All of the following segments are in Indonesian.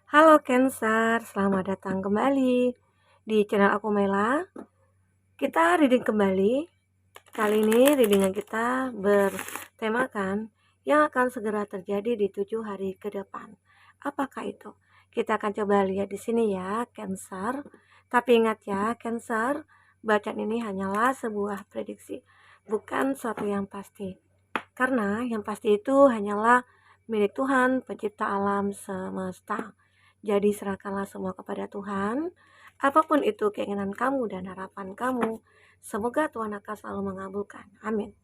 Halo Cancer, selamat datang kembali di channel aku Mela. Kita reading kembali. Kali ini readingan kita bertemakan yang akan segera terjadi di 7 hari ke depan. Apakah itu? Kita akan coba lihat di sini ya, Cancer. Tapi ingat ya, Cancer, bacaan ini hanyalah sebuah prediksi, bukan suatu yang pasti. Karena yang pasti itu hanyalah milik Tuhan, pencipta alam semesta. Jadi serahkanlah semua kepada Tuhan, apapun itu keinginan kamu dan harapan kamu. Semoga Tuhan akan selalu mengabulkan. Amin.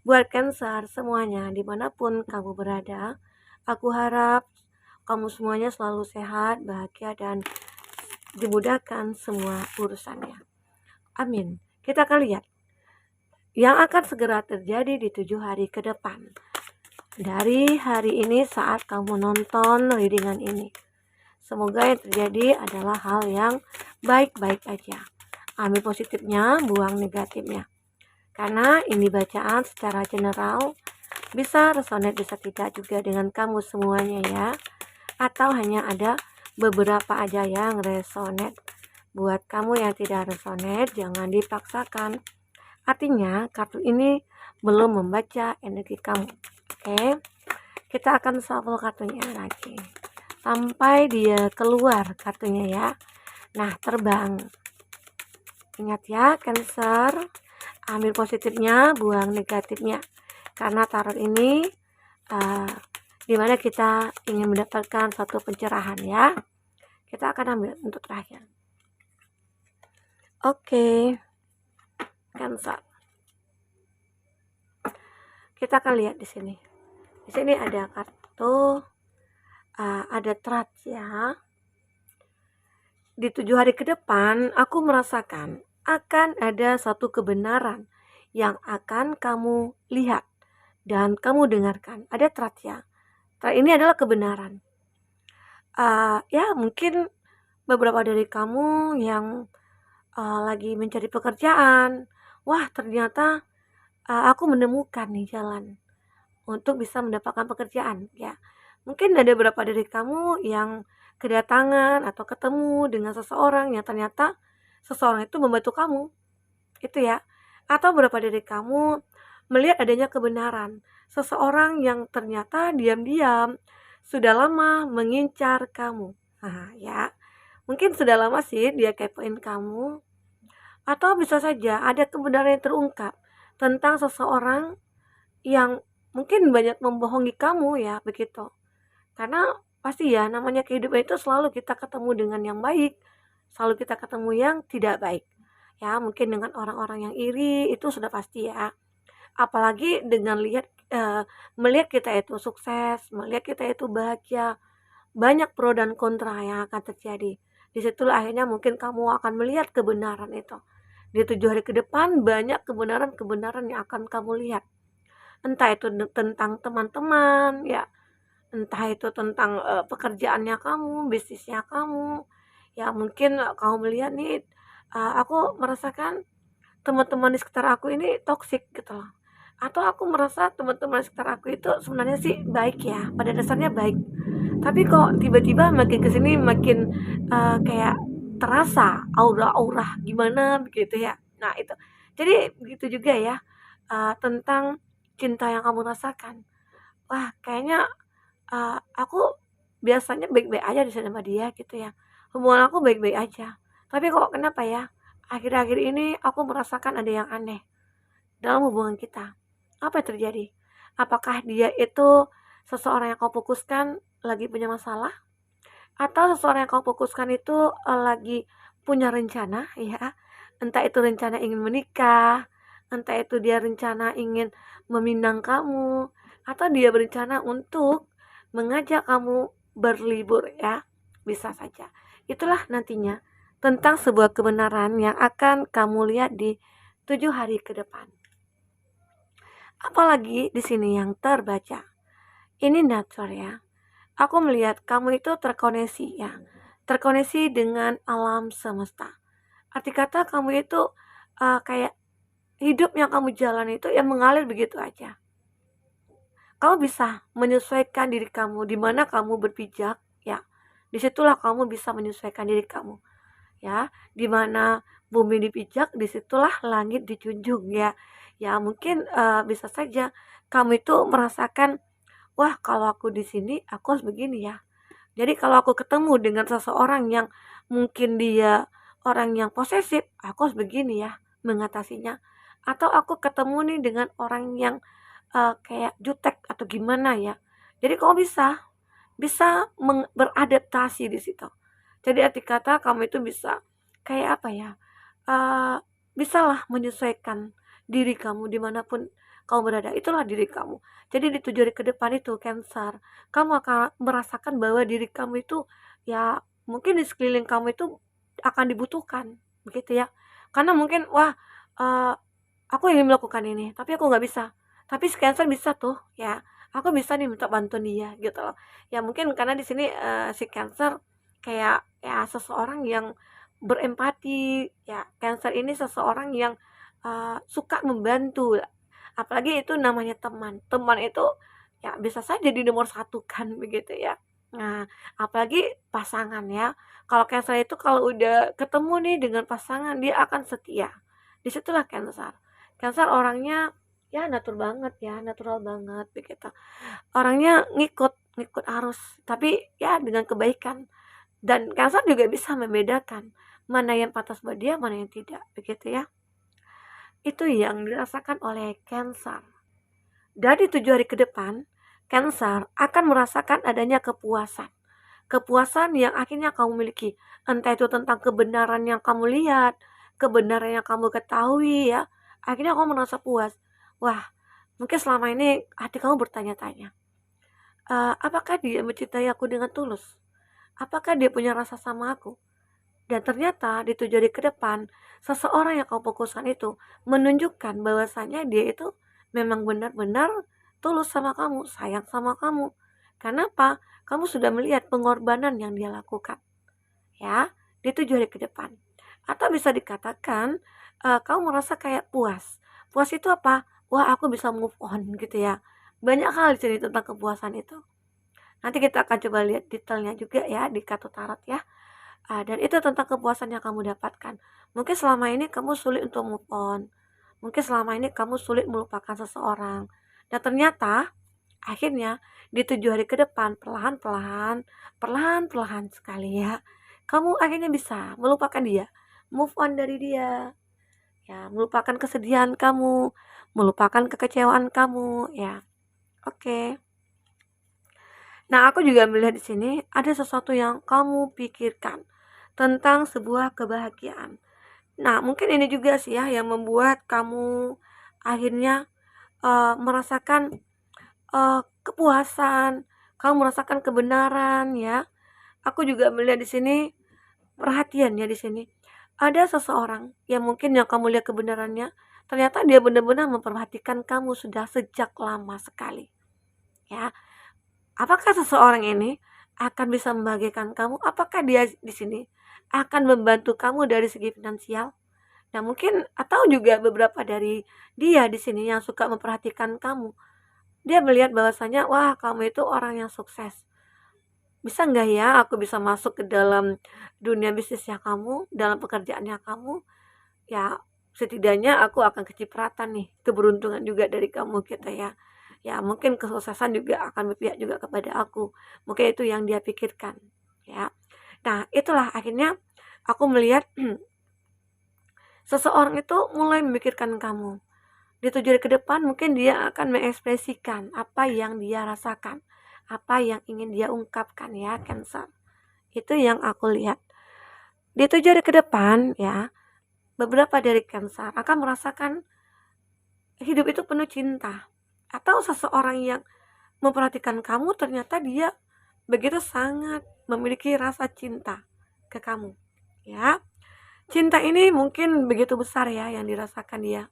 Buat Cancer semuanya, dimanapun kamu berada, aku harap kamu semuanya selalu sehat, bahagia, dan dimudahkan semua urusannya. Amin. Kita akan lihat yang akan segera terjadi di 7 hari ke depan. Dari hari ini saat kamu nonton readingan ini. Semoga yang terjadi adalah hal yang baik-baik aja. Ambil positifnya, buang negatifnya. Karena ini bacaan secara general, bisa resonate, bisa tidak juga dengan kamu semuanya ya. Atau hanya ada beberapa aja yang resonate. Buat kamu yang tidak resonate, jangan dipaksakan. Artinya, kartu ini belum membaca energi kamu. Oke, kita akan shuffle kartunya lagi sampai dia keluar kartunya ya. Nah, terbang. Ingat ya, Cancer, ambil positifnya, buang negatifnya. Karena tarot ini dimana kita ingin mendapatkan satu pencerahan ya. Kita akan ambil untuk terakhir. Oke, Cancer. Kita akan lihat di sini. Di sini ada kartu, ada trust ya. Di 7 hari ke depan, aku merasakan akan ada satu kebenaran yang akan kamu lihat dan kamu dengarkan. Ada trust ya. Trust ini adalah kebenaran. Ya mungkin beberapa dari kamu yang lagi mencari pekerjaan, wah ternyata aku menemukan nih jalan untuk bisa mendapatkan pekerjaan ya. Mungkin ada beberapa dari kamu yang kedatangan atau ketemu dengan seseorang yang ternyata seseorang itu membantu kamu, itu ya. Atau beberapa dari kamu melihat adanya kebenaran, seseorang yang ternyata diam-diam sudah lama mengincar kamu. Nah, ya. Mungkin sudah lama sih dia kepoin kamu, atau bisa saja ada kebenaran yang terungkap tentang seseorang yang mungkin banyak membohongi kamu ya, begitu. Karena pasti ya, namanya kehidupan itu selalu kita ketemu dengan yang baik, selalu kita ketemu yang tidak baik. Ya, mungkin dengan orang-orang yang iri itu sudah pasti ya. Apalagi dengan melihat kita itu sukses, melihat kita itu bahagia, banyak pro dan kontra yang akan terjadi. Disitulah akhirnya mungkin kamu akan melihat kebenaran itu. Di 7 hari ke depan banyak kebenaran-kebenaran yang akan kamu lihat. Entah itu tentang teman-teman ya, entah itu tentang pekerjaannya kamu, bisnisnya kamu. Ya mungkin kamu melihat nih, aku merasakan teman-teman di sekitar aku ini toksik gitu loh. Atau aku merasa teman-teman di sekitar aku itu sebenarnya sih baik ya, pada dasarnya baik. Tapi kok tiba-tiba makin kesini makin kayak terasa aura-aura gimana begitu ya. Nah itu. Jadi begitu juga ya, tentang cinta yang kamu rasakan. Wah kayaknya aku biasanya baik-baik aja di sana sama dia gitu ya. Hubungan aku baik-baik aja. Tapi kok kenapa ya? Akhir-akhir ini aku merasakan ada yang aneh dalam hubungan kita. Apa yang terjadi? Apakah dia itu seseorang yang kau fokuskan lagi punya masalah? Atau seseorang yang kau fokuskan itu lagi punya rencana ya? Entah itu rencana ingin menikah, entah itu dia rencana ingin meminang kamu, atau dia berencana untuk mengajak kamu berlibur ya, bisa saja. Itulah nantinya tentang sebuah kebenaran yang akan kamu lihat di 7 hari ke depan. Apalagi di sini yang terbaca. Ini nature ya. Aku melihat kamu itu terkoneksi ya. Terkoneksi dengan alam semesta. Arti kata kamu itu kayak hidup yang kamu jalan itu yang mengalir begitu aja. Kamu bisa menyesuaikan diri kamu di mana kamu berpijak ya. Disitulah kamu bisa menyesuaikan diri kamu, ya. Dimana bumi dipijak, disitulah langit dijunjung, ya. Ya mungkin bisa saja kamu itu merasakan, wah kalau aku di sini aku harus begini ya. Jadi kalau aku ketemu dengan seseorang yang mungkin dia orang yang posesif, aku harus begini ya mengatasinya. Atau aku ketemu nih dengan orang yang kayak jutek atau gimana ya. Jadi kamu bisa bisa beradaptasi di situ. Jadi arti kata kamu itu bisa kayak apa ya? eh Bisalah menyesuaikan diri kamu dimanapun kamu berada. Itulah diri kamu. Jadi di 7 hari ke depan itu Cancer, kamu akan merasakan bahwa diri kamu itu ya mungkin di sekeliling kamu itu akan dibutuhkan, begitu ya. Karena mungkin wah, eee, aku ingin melakukan ini, tapi aku nggak bisa. Tapi si Cancer bisa tuh ya, aku bisa nih minta bantuan dia gitu loh. Ya mungkin karena di sini, si Cancer kayak ya seseorang yang berempati, ya Cancer ini seseorang yang, suka membantu, apalagi itu namanya teman. Teman itu ya bisa saja di nomor satu kan begitu ya. Nah, apalagi pasangan ya. Kalau Cancer itu kalau udah ketemu nih dengan pasangan dia akan setia. Disitulah Cancer. Cancer orangnya ya natural banget begitu. Orangnya ngikut ngikut arus, tapi ya dengan kebaikan. Dan Cancer juga bisa membedakan mana yang pantas buat dia, mana yang tidak, begitu ya. Itu yang dirasakan oleh Cancer. Dari 7 hari ke depan, Cancer akan merasakan adanya kepuasan. Kepuasan yang akhirnya kamu miliki. Entah itu tentang kebenaran yang kamu lihat, kebenaran yang kamu ketahui ya. Akhirnya kamu merasa puas. Wah, mungkin selama ini hati kamu bertanya-tanya, apakah dia mencintai aku dengan tulus? Apakah dia punya rasa sama aku? Dan ternyata di 7 hari ke depan, seseorang yang kau fokuskan itu menunjukkan bahwasanya dia itu memang benar-benar tulus sama kamu, sayang sama kamu. Kenapa? Kamu sudah melihat pengorbanan yang dia lakukan, ya, di 7 hari ke depan. Atau bisa dikatakan, kamu merasa kayak puas. Puas itu apa? Wah, aku bisa move on gitu ya. Banyak hal di sini tentang kepuasan itu. Nanti kita akan coba lihat detailnya juga ya di kartu tarot ya. Dan itu tentang kepuasan yang kamu dapatkan. Mungkin selama ini kamu sulit untuk move on. Mungkin selama ini kamu sulit melupakan seseorang. Dan ternyata akhirnya di 7 hari ke depan perlahan-perlahan, perlahan-perlahan sekali ya, kamu akhirnya bisa melupakan dia, move on dari dia, ya, melupakan kesedihan kamu, melupakan kekecewaan kamu, ya. Oke. Nah, aku juga melihat di sini ada sesuatu yang kamu pikirkan tentang sebuah kebahagiaan. Nah, mungkin ini juga sih ya yang membuat kamu akhirnya merasakan kepuasan, kamu merasakan kebenaran ya. Aku juga melihat di sini perhatian ya di sini. Ada seseorang yang mungkin yang kamu lihat kebenarannya, ternyata dia benar-benar memperhatikan kamu sudah sejak lama sekali. Ya, apakah seseorang ini akan bisa membahagiakan kamu? Apakah dia di sini akan membantu kamu dari segi finansial? Nah, mungkin atau juga beberapa dari dia di sini yang suka memperhatikan kamu. Dia melihat bahwasanya, wah kamu itu orang yang sukses. Bisa nggak ya aku bisa masuk ke dalam dunia bisnisnya kamu, dalam pekerjaannya kamu? Ya, setidaknya aku akan kecipratan nih, keberuntungan juga dari kamu gitu ya. Ya, mungkin kesuksesan juga akan berpihak juga kepada aku. Mungkin itu yang dia pikirkan, ya. Nah, itulah akhirnya aku melihat seseorang itu mulai memikirkan kamu. Di 7 hari ke depan mungkin dia akan mengekspresikan apa yang dia rasakan, apa yang ingin dia ungkapkan ya, Cancer. Itu yang aku lihat. Di 7 hari ke depan ya, beberapa dari Cancer akan merasakan hidup itu penuh cinta. Atau seseorang yang memperhatikan kamu ternyata dia begitu sangat memiliki rasa cinta ke kamu. Ya, cinta ini mungkin begitu besar ya yang dirasakan dia.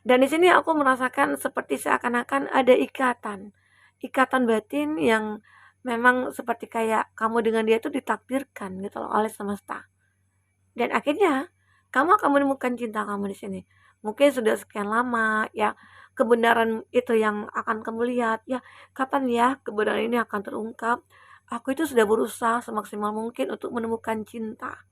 Dan di sini aku merasakan seperti seakan-akan ada ikatan batin yang memang seperti kayak kamu dengan dia itu ditakdirkan gitu loh oleh semesta. Dan akhirnya kamu akan menemukan cinta kamu di sini. Mungkin sudah sekian lama ya, kebenaran itu yang akan kamu lihat ya, kapan ya kebenaran ini akan terungkap. Aku itu sudah berusaha semaksimal mungkin untuk menemukan cinta.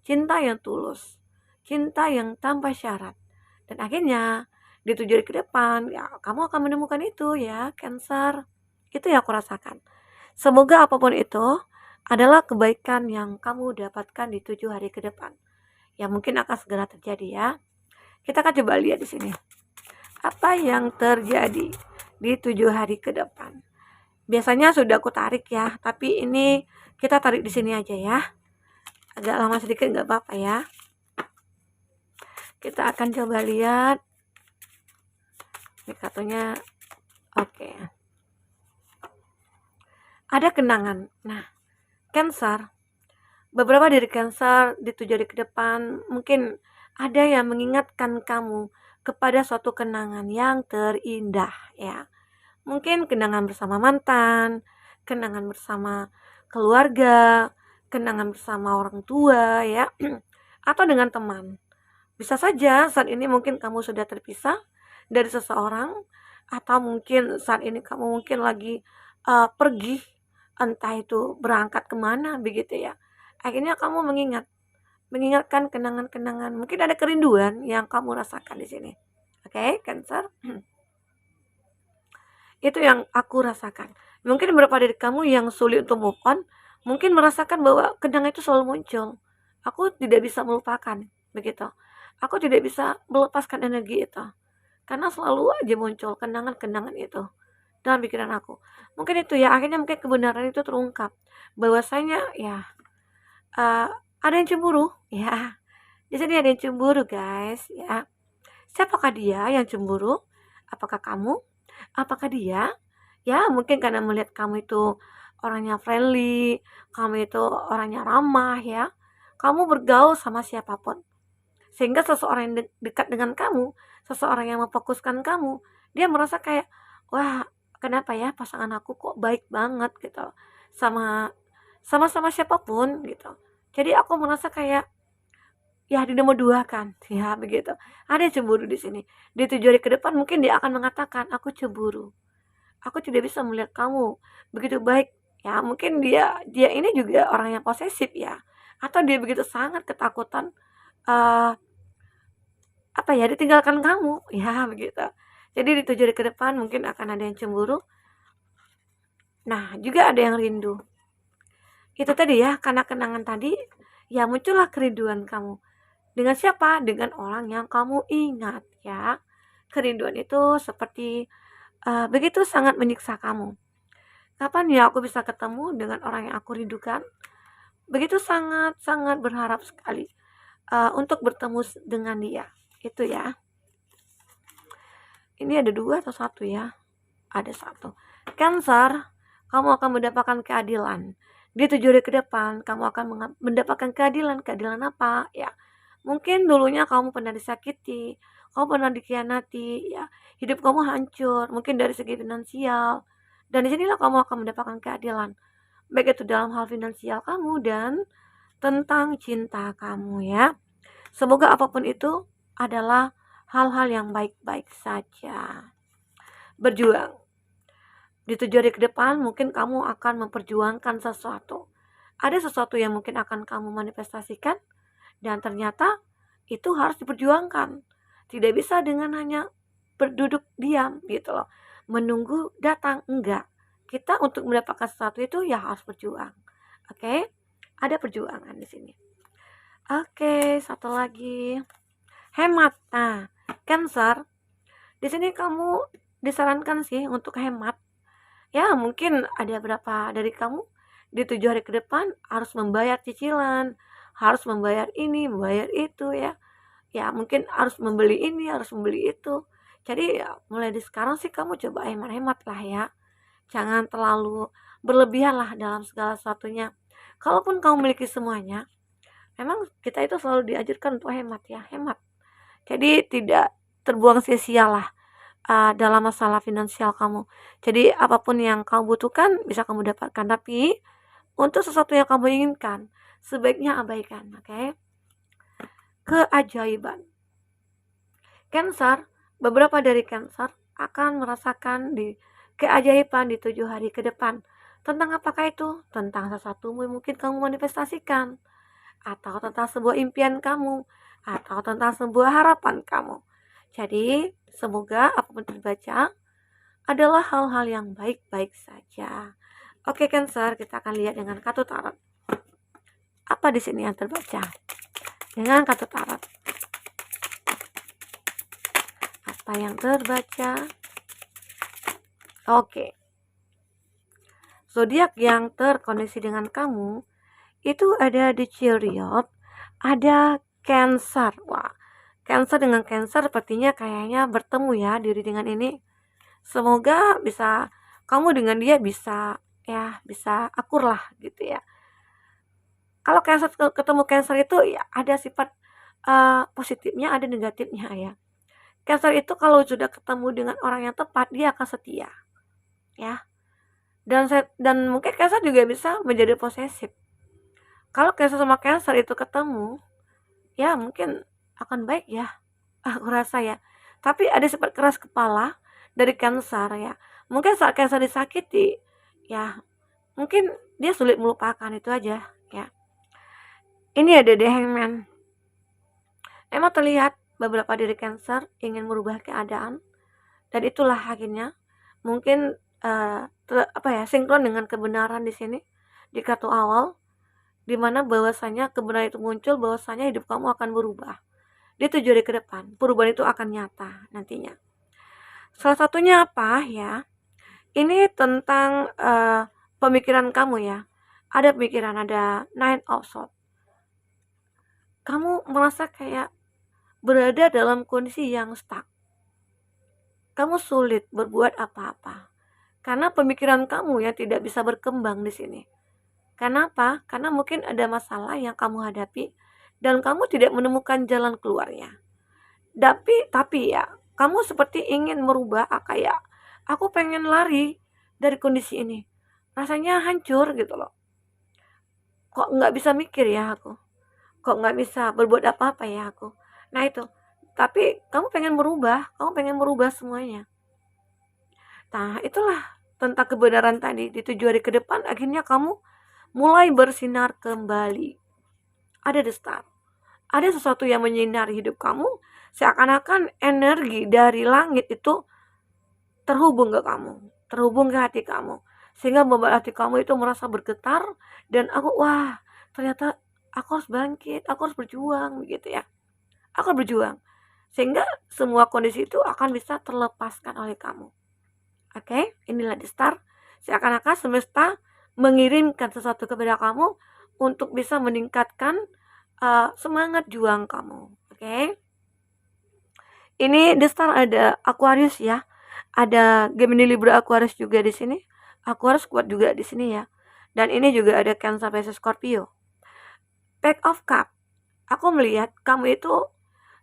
Cinta yang tulus, cinta yang tanpa syarat. Dan akhirnya di 7 hari ke depan, ya kamu akan menemukan itu ya, Cancer. Itu yang aku rasakan. Semoga apapun itu adalah kebaikan yang kamu dapatkan di 7 hari ke depan. Ya mungkin akan segera terjadi ya. Kita akan coba lihat di sini. Apa yang terjadi di 7 hari ke depan? Biasanya sudah aku tarik ya, tapi ini kita tarik di sini aja ya. Agak lama sedikit nggak apa-apa ya. Kita akan coba lihat. Ini kartunya oke. Ada kenangan. Nah, Cancer, beberapa dari Cancer di 7 hari ke depan mungkin ada yang mengingatkan kamu kepada suatu kenangan yang terindah ya. Mungkin kenangan bersama mantan, kenangan bersama keluarga, kenangan bersama orang tua ya, atau dengan teman. Bisa saja saat ini mungkin kamu sudah terpisah dari seseorang, atau mungkin saat ini kamu mungkin lagi pergi, entah itu berangkat kemana begitu ya. Akhirnya kamu mengingatkan kenangan-kenangan, mungkin ada kerinduan yang kamu rasakan di sini. Oke, Cancer. Itu yang aku rasakan. Mungkin beberapa dari kamu yang sulit untuk move on, mungkin merasakan bahwa kenangan itu selalu muncul. Aku tidak bisa melupakan, begitu. Aku tidak bisa melepaskan energi itu. Karena selalu aja muncul kenangan-kenangan itu dalam pikiran aku. Mungkin itu ya, akhirnya mungkin kebenaran itu terungkap. Bahwasanya ya, uh, ada yang cemburu, ya. Di sini ada yang cemburu, guys, ya. Siapakah dia yang cemburu? Apakah kamu? Apakah dia? Ya, mungkin karena melihat kamu itu orangnya friendly, kamu itu orangnya ramah ya. Kamu bergaul sama siapapun. Sehingga seseorang yang dekat dengan kamu, seseorang yang memfokuskan kamu, dia merasa kayak, wah, kenapa ya pasangan aku kok baik banget gitu. Sama sama siapapun gitu. Jadi aku merasa kayak ya dinomor dua kan ya begitu. Ada yang cemburu di sini. Di 7 hari ke depan mungkin dia akan mengatakan, aku cemburu, aku tidak bisa melihat kamu begitu baik ya. Mungkin dia ini juga orang yang posesif ya, atau dia begitu sangat ketakutan apa ya, ditinggalkan kamu ya begitu. Jadi di 7 hari ke depan mungkin akan ada yang cemburu. Nah, juga ada yang rindu. Itu tadi ya, karena kenangan tadi ya muncullah kerinduan kamu. Dengan siapa? Dengan orang yang kamu ingat ya. Kerinduan itu seperti begitu sangat menyiksa kamu. Kapan ya aku bisa ketemu dengan orang yang aku rindukan? Begitu sangat-sangat berharap sekali untuk bertemu dengan dia. Itu ya. Ini ada 2 atau 1 ya? Ada 1. Cancer, kamu akan mendapatkan keadilan. Di 7 hari ke depan, kamu akan mendapatkan keadilan. Keadilan apa? Ya, mungkin dulunya kamu pernah disakiti, kamu pernah dikhianati, ya, hidup kamu hancur, mungkin dari segi finansial. Dan disinilah kamu akan mendapatkan keadilan. Baik itu dalam hal finansial kamu dan tentang cinta kamu ya. Semoga apapun itu adalah hal-hal yang baik-baik saja. Berjuang. Di 7 hari ke depan mungkin kamu akan memperjuangkan sesuatu. Ada sesuatu yang mungkin akan kamu manifestasikan dan ternyata itu harus diperjuangkan. Tidak bisa dengan hanya berduduk diam gitu loh. Menunggu datang, enggak. Kita untuk mendapatkan sesuatu itu ya harus berjuang. Oke? Ada perjuangan di sini. Oke, satu lagi. Hemat. Nah, Cancer, di sini kamu disarankan sih untuk hemat. Ya, mungkin ada berapa dari kamu di 7 hari ke depan harus membayar cicilan, harus membayar ini, membayar itu ya. Ya, mungkin harus membeli ini, harus membeli itu. Jadi ya, mulai dari sekarang sih kamu coba hemat-hemat lah ya. Jangan terlalu berlebihan lah dalam segala sesuatunya. Kalaupun kamu memiliki semuanya, memang kita itu selalu diajarkan untuk hemat ya, hemat. Jadi tidak terbuang sia-sia lah dalam masalah finansial kamu. Jadi apapun yang kamu butuhkan bisa kamu dapatkan, tapi untuk sesuatu yang kamu inginkan sebaiknya abaikan. Oke? Keajaiban. Cancer, beberapa dari Cancer akan merasakan di keajaiban di 7 hari ke depan. Tentang apakah itu? Tentang sesuatu yang mungkin kamu manifestasikan, atau tentang sebuah impian kamu, atau tentang sebuah harapan kamu. Jadi, semoga apapun terbaca adalah hal-hal yang baik-baik saja. Oke, Cancer, kita akan lihat dengan kartu tarot. Apa di sini yang terbaca? Dengan kartu tarot. Apa yang terbaca? Oke. Zodiak yang terkoneksi dengan kamu itu ada di Chariot, ada Cancer. Wah, Cancer dengan Cancer sepertinya kayaknya bertemu ya diri dengan ini. Semoga bisa kamu dengan dia bisa akur lah gitu ya. Kalau Cancer ketemu Cancer itu ya ada sifat positifnya, ada negatifnya ya. Cancer itu kalau sudah ketemu dengan orang yang tepat, dia akan setia ya. Dan mungkin Cancer juga bisa menjadi posesif. Kalau Cancer sama Cancer itu ketemu, ya mungkin akan baik ya, aku rasa ya. Tapi ada sifat keras kepala dari Cancer ya. Mungkin saat Cancer disakiti, ya mungkin dia sulit melupakan, itu aja ya. Ini ada The Hangman. Emang terlihat beberapa diri Cancer ingin merubah keadaan, dan itulah akhirnya mungkin sinkron dengan kebenaran di sini di kartu awal, dimana bahwasanya kebenaran itu muncul, bahwasanya hidup kamu akan berubah di 7 hari ke depan. Perubahan itu akan nyata nantinya. Salah satunya apa ya? Ini tentang pemikiran kamu ya. Ada pemikiran, ada Nine of Swords. Kamu merasa kayak berada dalam kondisi yang stuck. Kamu sulit berbuat apa-apa karena pemikiran kamu yang tidak bisa berkembang di sini. Kenapa? Karena mungkin ada masalah yang kamu hadapi dan kamu tidak menemukan jalan keluarnya. Tapi ya, kamu seperti ingin merubah, kayak aku pengen lari dari kondisi ini. Rasanya hancur gitu loh. Kok nggak bisa mikir ya aku? Kok nggak bisa berbuat apa-apa ya aku? Nah itu. Tapi kamu pengen merubah semuanya. Nah, itulah tentang kebenaran tadi. Di 7 hari ke depan akhirnya kamu mulai bersinar kembali. Ada the star. Ada sesuatu yang menyinari hidup kamu, seakan-akan energi dari langit itu terhubung ke kamu, terhubung ke hati kamu, sehingga membuat hati kamu itu merasa bergetar, dan ternyata aku harus bangkit, aku harus berjuang, begitu ya. Aku harus berjuang, sehingga semua kondisi itu akan bisa terlepaskan oleh kamu. Oke, inilah the star. Seakan-akan semesta mengirimkan sesuatu kepada kamu untuk bisa meningkatkan semangat juang kamu. Oke. Ini the star ada Aquarius ya. Ada Gemini, Libra, Aquarius juga di sini. Aquarius kuat juga di sini ya. Dan ini juga ada Cancer, Pisces, Scorpio. Pack of Cup. Aku melihat kamu itu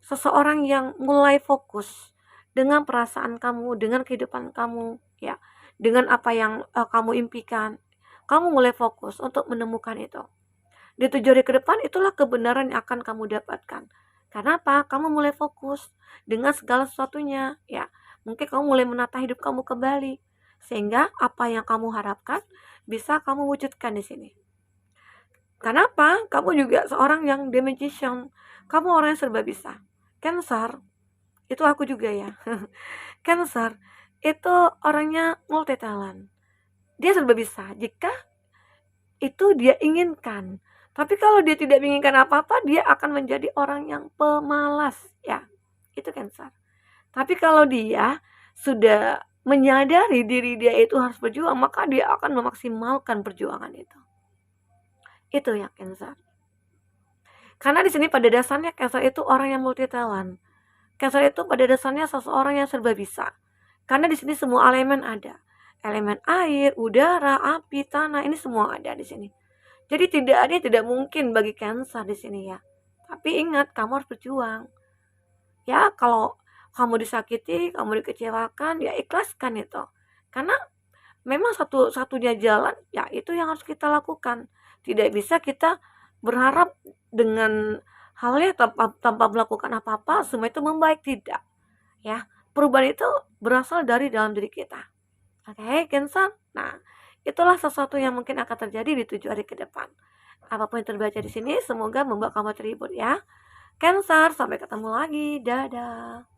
seseorang yang mulai fokus dengan perasaan kamu, dengan kehidupan kamu, ya, dengan apa yang kamu impikan. Kamu mulai fokus untuk menemukan itu. Di 7 hari ke depan itulah kebenaran yang akan kamu dapatkan. Karena apa? Kamu mulai fokus dengan segala sesuatunya, ya. Mungkin kamu mulai menata hidup kamu kembali, sehingga apa yang kamu harapkan bisa kamu wujudkan di sini. Kenapa? Kamu juga seorang yang the magician. Kamu orang yang serba bisa. Cancer, itu aku juga ya. Cancer itu orangnya multi talent. Dia serba bisa jika itu dia inginkan. Tapi kalau dia tidak menginginkan apa-apa, dia akan menjadi orang yang pemalas ya. Itu Cancer. Tapi kalau dia sudah menyadari diri dia itu harus berjuang, maka dia akan memaksimalkan perjuangan itu. Itu ya Cancer. Karena di sini pada dasarnya Cancer itu orang yang multi talent. Cancer itu pada dasarnya seseorang yang serba bisa. Karena di sini semua elemen ada. Elemen air, udara, api, tanah, ini semua ada di sini. Jadi tidak mungkin bagi Cancer di sini ya. Tapi ingat, kamu harus berjuang. Ya, kalau kamu disakiti, kamu dikecewakan, ya ikhlaskan itu. Karena memang satu-satunya jalan, ya itu yang harus kita lakukan. Tidak bisa kita berharap dengan halnya tanpa melakukan apa-apa semua itu membaik, tidak ya. Perubahan itu berasal dari dalam diri kita. Oke, Cancer. Nah, itulah sesuatu yang mungkin akan terjadi di 7 hari ke depan. Apapun yang terbaca di sini semoga membuat kamu terhibur ya. Cancer, sampai ketemu lagi. Dadah.